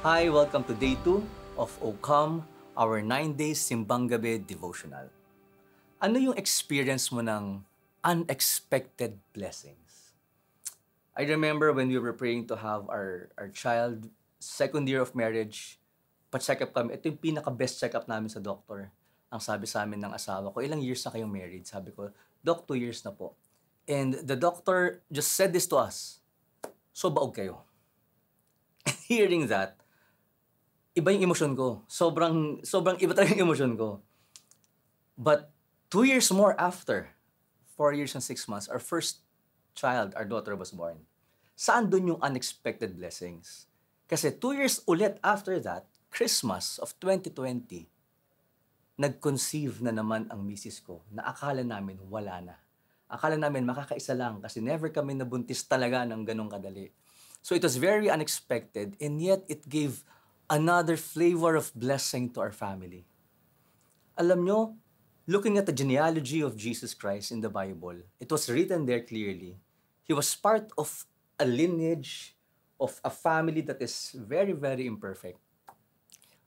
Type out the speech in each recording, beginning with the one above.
Hi, welcome to day 2 of OCOM, our 9 days Simbang Gabi devotional. Ano yung experience mo ng unexpected blessings? I remember when we were praying to have our child, second year of marriage, pa-check up kami. Ito yung pinaka-best check-up namin sa doctor. Ang sabi sa amin ng asawa ko, ilang years na kayong married? Sabi ko, Doc, 2 years na po. And the doctor just said this to us, so baog kayo. Hearing that, iba yung emosyon ko. Sobrang iba talaga yung emosyon ko. But 2 years more after, 4 years and 6 months, our first child, our daughter was born. Saan dun yung unexpected blessings? Kasi 2 years ulit after that, Christmas of 2020, nag-conceive na naman ang misis ko na akala namin wala na. Akala namin makakaisa lang kasi never kami nabuntis talaga ng ganong kadali. So it was very unexpected and yet it gave another flavor of blessing to our family. Alam nyo, looking at the genealogy of Jesus Christ in the Bible, it was written there clearly. He was part of a lineage of a family that is very, very imperfect.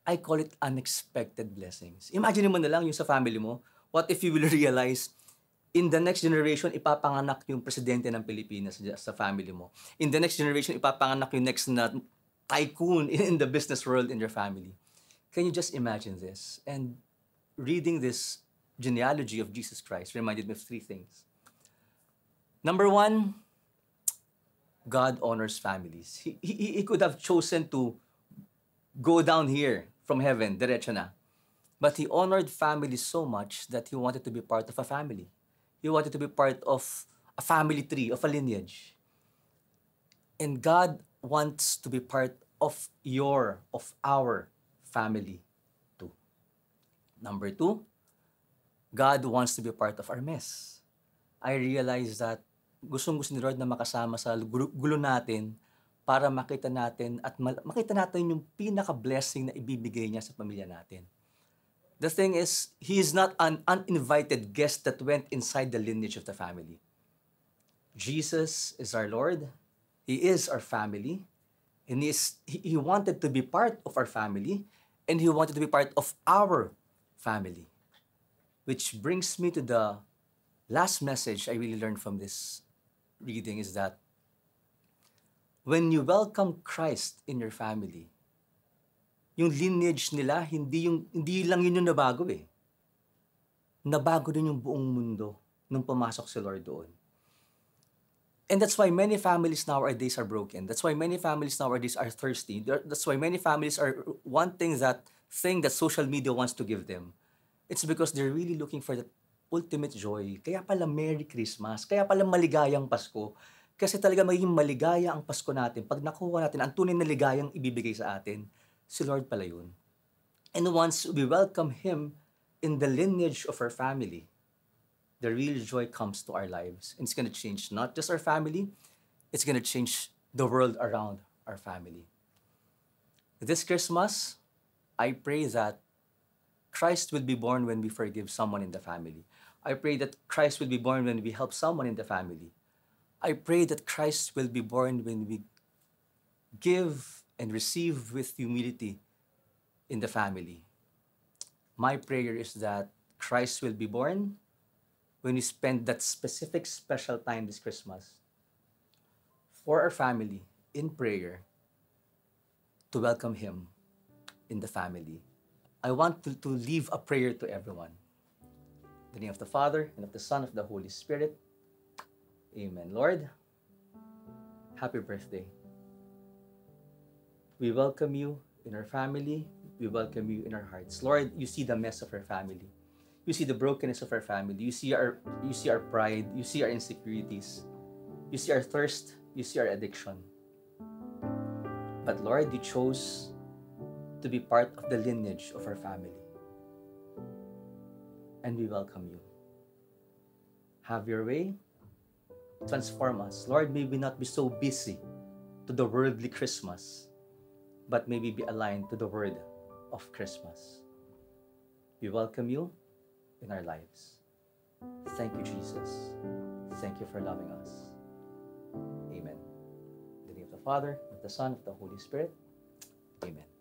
I call it unexpected blessings. Imagine mo na lang yung sa family mo. What if you will realize, in the next generation, ipapanganak yung presidente ng Pilipinas sa family mo. In the next generation, ipapanganak yung next na tycoon in the business world in your family. Can you just imagine this? And reading this genealogy of Jesus Christ reminded me of 3 things. Number 1, God honors families. He could have chosen to go down here from heaven, diretso na. But He honored families so much that He wanted to be part of a family. He wanted to be part of a family tree, of a lineage. And God wants to be part of our family too. Number 2, God wants to be part of our mess. I realize that gustong-gusto ni Lord na makasama sa gulo natin para makita natin at makita natin yung pinaka-blessing na ibibigay niya sa pamilya natin. The thing is, He is not an uninvited guest that went inside the lineage of the family. Jesus is our Lord. He is our family. And He wanted to be part of our family. And He wanted to be part of our family. Which brings me to the last message I really learned from this reading is that when you welcome Christ in your family, yung lineage nila, hindi lang yun yung nabago eh. Nabago din yung buong mundo nung pumasok si Lord doon. And that's why many families nowadays are broken. That's why many families nowadays are thirsty. That's why many families are wanting that thing that social media wants to give them. It's because they're really looking for that ultimate joy. Kaya pala Merry Christmas. Kaya pala maligayang Pasko. Kasi talaga magiging maligaya ang Pasko natin. Pag nakuha natin ang tunay na ligayang ibibigay sa atin, si Lord pala yun. And once we welcome Him in the lineage of our family, the real joy comes to our lives. And it's going to change not just our family, it's going to change the world around our family. This Christmas, I pray that Christ will be born when we forgive someone in the family. I pray that Christ will be born when we help someone in the family. I pray that Christ will be born when we give and receive with humility in the family. My prayer is that Christ will be born when we spend that specific special time this Christmas for our family in prayer to welcome Him in the family. I want to leave a prayer to everyone. In the name of the Father, and of the Son, and of the Holy Spirit. Amen. Lord, happy birthday. We welcome you in our family. We welcome you in our hearts. Lord, you see the mess of our family. You see the brokenness of our family. You see our pride. You see our insecurities. You see our thirst. You see our addiction. But Lord, you chose to be part of the lineage of our family. And we welcome you. Have your way. Transform us. Lord, may we not be so busy to the worldly Christmas, but may we be aligned to the word of Christmas. We welcome you in our lives. Thank you, Jesus. Thank you for loving us. Amen. In the name of the Father, of the Son, of the Holy Spirit. Amen.